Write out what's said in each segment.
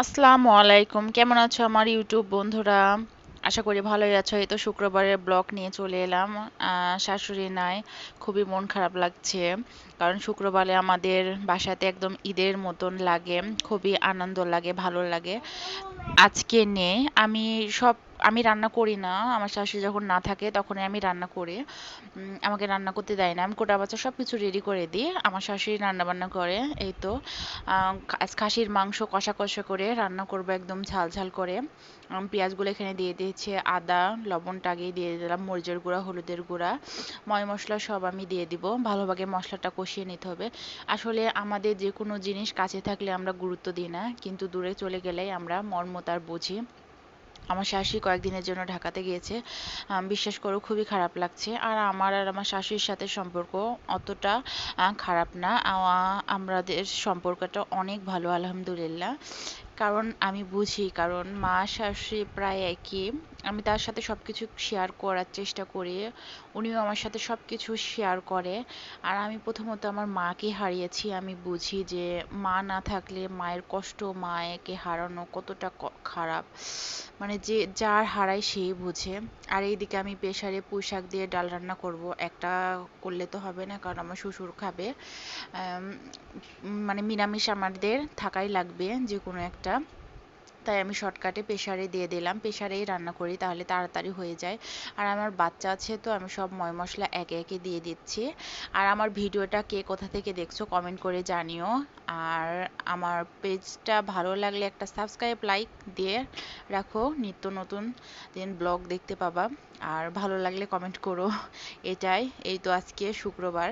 আসসালামু আলাইকুম, কেমন আছো আমার ইউটিউব বন্ধুরা? আশা করি ভালোই আছো। এই তো শুক্রবারের ব্লগ নিয়ে চলে এলাম। শাশুড়ি নাই, খুবই মন খারাপ লাগছে। কারণ শুক্রবারে আমাদের বাসাতে একদম ঈদের মতন লাগে, খুবই আনন্দ লাগে, ভালো লাগে। আজকে নেই, সব আমি রান্না করি না। আমার শাশুড়ি যখন না থাকে তখনই আমি রান্না করি। আমাকে রান্না করতে দেয় না, আমি কোটা বাচ্চা সব কিছু রেডি করে দিই, আমার শাশুড়ি রান্না বান্না করে। এই তো আজ খাসির মাংস কষা কষা করে রান্না করবো, একদম ঝাল ঝাল করে। পেঁয়াজগুলো এখানে দিয়ে দিয়েছে, আদা লবণটা আগেই দিয়ে দিলাম, মরিচের গুঁড়া, হলুদের গুঁড়া, ময় মশলা সব আমি দিয়ে দিব। ভালোভাবে মশলাটা কষিয়ে নিতে হবে। আসলে আমাদের যে কোনো জিনিস কাছে থাকলে আমরা গুরুত্ব দিই না, কিন্তু দূরে চলে গেলেই আমরা মর্মতার বুঝি। আমার শাশুড়ি কয়েকদিনের জন্য ঢাকাতে গিয়েছে। বিশ্বাস করো খুবই খারাপ লাগছে। আর আমার শাশুড়ির সাথে সম্পর্ক অতটা খারাপ না। আমাদের সম্পর্কটা অনেক ভালো, আলহামদুলিল্লাহ। কারণ আমি বুঝি, কারণ মা শাশুড়ি প্রায় একই। আমি তার সাথে সবকিছু শেয়ার করার চেষ্টা করি, উনিও আমার সাথে সবকিছু শেয়ার করে। আর আমি প্রথমত আমার মাকে হারিয়েছি, আমি বুঝি যে মা না থাকলে মায়ের কষ্ট, মাকে হারানো কতটা খারাপ। মানে যে যার হারায় সেই বুঝে। আর এইদিকে আমি প্রেসারে পুঁইশাক দিয়ে ডাল রান্না করব। একটা করলে তো হবে না, কারণ আমার শ্বশুর খাবে। আম, মানে নিরামিষ আমাদের থাকাই লাগবে যে কোনো একটা। তাই আমি শর্টকাটে প্রেসারে দিয়ে দিলাম, প্রেসারেই রান্না করি, তাহলে তাড়াতাড়ি হয়ে যায়। আর আমার বাচ্চা আছে, তো আমি সব ময় মশলা একে একে দিয়ে দিচ্ছি। আর আমার ভিডিওটা কে কোথা থেকে দেখছো কমেন্ট করে জানিও। আর আমার পেজটা ভালো লাগলে একটা সাবস্ক্রাইব, লাইক দিয়ে রাখো, নিত্য নতুন দিন ব্লগ দেখতে পাবা। আর ভালো লাগলে কমেন্ট করো। এটাই। এই তো আজকে শুক্রবার,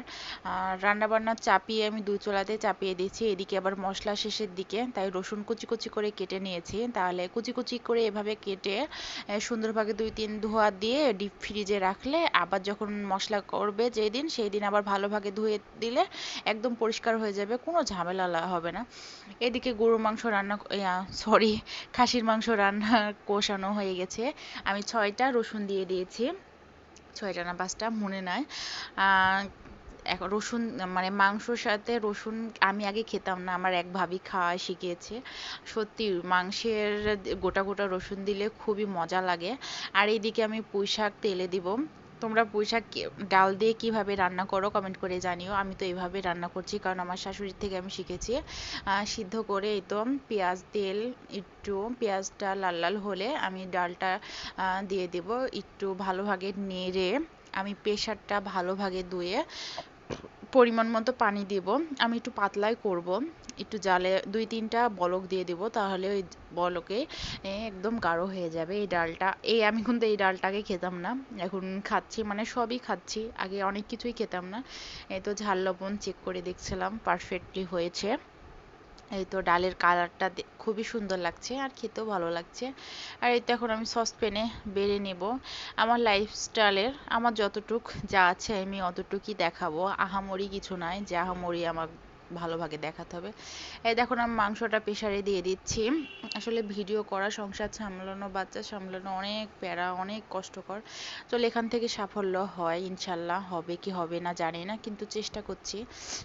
রান্না বান্না চাপিয়ে আমি দুই চুলাতে চাপিয়ে দিয়েছি। এদিকে আবার মশলা শেষের দিকে, তাই রসুন কুচি কুচি করে কেটে নিয়েছি। তাহলে কুচি কুচি করে এভাবে কেটে সুন্দরভাবে দুই তিন ধোয়া দিয়ে ডিপ ফ্রিজে রাখলে আবার যখন মশলা করবে যেই দিন, সেই দিন আবার ভালোভাবে ধুয়ে দিলে একদম পরিষ্কার হয়ে যাবে, কোনো ঝামেলা হবে না। এদিকে গরুর মাংস রান্না, সরি, খাসির মাংস রান্না কষানো হয়ে গেছে। আমি 6টা রসুন দিয়ে দিয়েছি, 6টা না 5টা মনে নাই। আহ, এখন রসুন, মানে মাংসর সাথে রসুন আমি আগে খেতাম না, আমার এক ভাবি খাওয়া শিখিয়েছে। সত্যি মাংসের গোটা গোটা রসুন দিলে খুবই মজা লাগে। আর এইদিকে আমি পুঁই শাক তেলে দিব। তোমরা পুঁই শাক ডাল দিয়ে কিভাবে রান্না করো কমেন্ট করে জানিও। আমি তো এইভাবে রান্না করছি, কারণ আমার শাশুড়ির থেকে আমি শিখেছি। সিদ্ধ করে এই তো পেঁয়াজ, তেল, একটু পেঁয়াজটা লাল লাল হলে আমি ডালটা দিয়ে দেব। একটু ভালোভাবে নেড়ে আমি প্রেসারটা ভালোভাবে ধুয়ে পরিমাণ মতো পানি দিব। আমি একটু পাতলাই করব, একটু জালে 2-3টা বলক দিয়ে দিব, তাহলে ওই বলকে একদম গাঢ় হয়ে যাবে এই ডালটা। আমি কিন্তু এই ডালটাকে খেতাম না, এখন খাচ্ছি, মানে সবই খাচ্ছি, আগে অনেক কিছুই খেতাম না। এই তো ঝাল লবণ চেক করে দেখছিলাম, পারফেক্টলি হয়েছে। এই তো ডালের কালারটা খুবই সুন্দর লাগছে, আর খেতেও ভালো লাগছে। আর এই তো এখন আমি সসপ্যানে বেড়ে নেব। আমার লাইফস্টাইলের আমার যতটুক যা আছে আমি অতটুকুই দেখাবো, আহামরি কিছু নাই যে আহামরি আমার ভালোভাবে দেখাতে হবে। এই দেখুন আমি মাংসটা প্রেসারে দিয়ে দিচ্ছি। আসলে ভিডিও করা, সংসার সামলানো, বাচ্চা সামলানো অনেক প্যারা, অনেক কষ্টকর। চলো এখান থেকে সাফল্য হয় ইনশাল্লাহ, হবে কি হবে না জানি না, কিন্তু চেষ্টা করছি।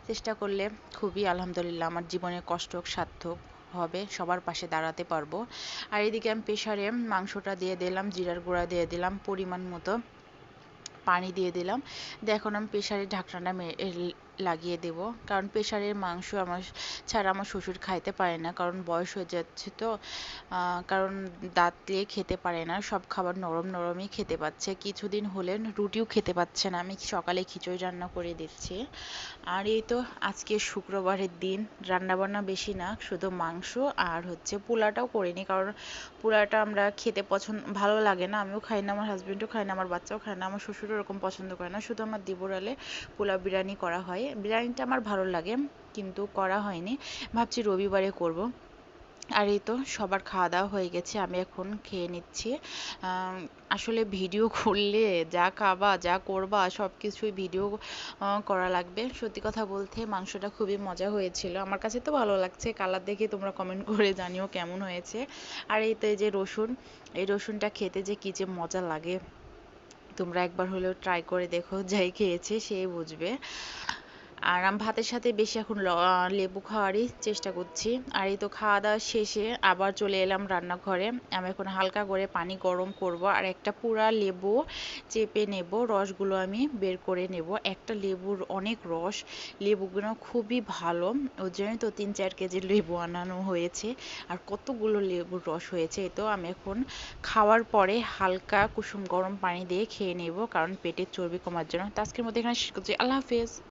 চেষ্টা করলে খুবই আলহামদুলিল্লাহ আমার জীবনের কষ্ট সার্থক হবে, সবার পাশে দাঁড়াতে পারবো। আর এদিকে আমি প্রেসারে মাংসটা দিয়ে দিলাম, জিরার গুঁড়া দিয়ে দিলাম, পরিমাণ মতো পানি দিয়ে দিলাম। দিয়ে এখন আমি প্রেসারের ঢাকনাটা লাগিয়ে দেব। কারণ প্রেসারের মাংস আমার ছাড়া আমার শ্বশুর খাইতে পারে না, কারণ বয়স হয়ে যাচ্ছে তো। কারণ দাঁত দিয়ে খেতে পারে না, সব খাবার নরম নরমই খেতে পাচ্ছে, কিছুদিন হলে রুটিও খেতে পাচ্ছে না। আমি সকালে খিচুড়ি রান্না করে দিচ্ছি। আর এই তো আজকে শুক্রবারের দিন, রান্নাবান্না বেশি না, শুধু মাংস আর হচ্ছে পোলাটাও করিনি, কারণ পোলাটা আমরা খেতে ভালো লাগে না, আমিও খাই না, আমার হাজবেন্ডও খায় না, আমার বাচ্চাও খায় না, আমার শ্বশুরও এরকম পছন্দ করে না, শুধু আমার দেবরালে পোলাও বিরিয়ানি করা হয়। বিরিয়ানিটা আমার ভালো লাগে, কিন্তু করা হয়নি, ভাবছি রবিবারে করব। আর এই তো সবার খাওয়া দাওয়া হয়ে গেছে, আমি এখন খেয়ে নিচ্ছি। আসলে ভিডিও করলে যা খাবা যা করবা সব কিছুই ভিডিও করা লাগবে। সত্যি কথা বলতে মাংসটা খুবই মজা হয়েছিল, আমার কাছে তো ভালো লাগছে, কালার দেখে তোমরা কমেন্ট করে জানিও কেমন হয়েছে। আর এই তো এই যে রসুন, এই রসুনটা খেতে যে কি যে মজা লাগে, তোমরা একবার হলেও ট্রাই করে দেখো, যাই খেয়েছে সেই বুঝবে। আর আমি ভাতের সাথে বেশি এখন লেবু খাওয়ারই চেষ্টা করছি। আর এই তো খাওয়া দাওয়া শেষে আবার চলে এলাম রান্নাঘরে। আমি এখন হালকা করে পানি গরম করব আর একটা পুরা লেবু চেপে নেব, রসগুলো আমি বের করে নেব। একটা লেবুর অনেক রস, লেবুগুলো খুবই ভালো, ওর জন্যই তো 3-4 কেজি লেবু আনানো হয়েছে। আর কতগুলো লেবুর রস হয়েছে। এই তো আমি এখন খাওয়ার পরে হালকা কুসুম গরম পানি দিয়ে খেয়ে নেব, কারণ পেটের চর্বি কমার জন্য। তো আজকের মধ্যে এখানে শেষ করছি। আল্লাহ হাফেজ।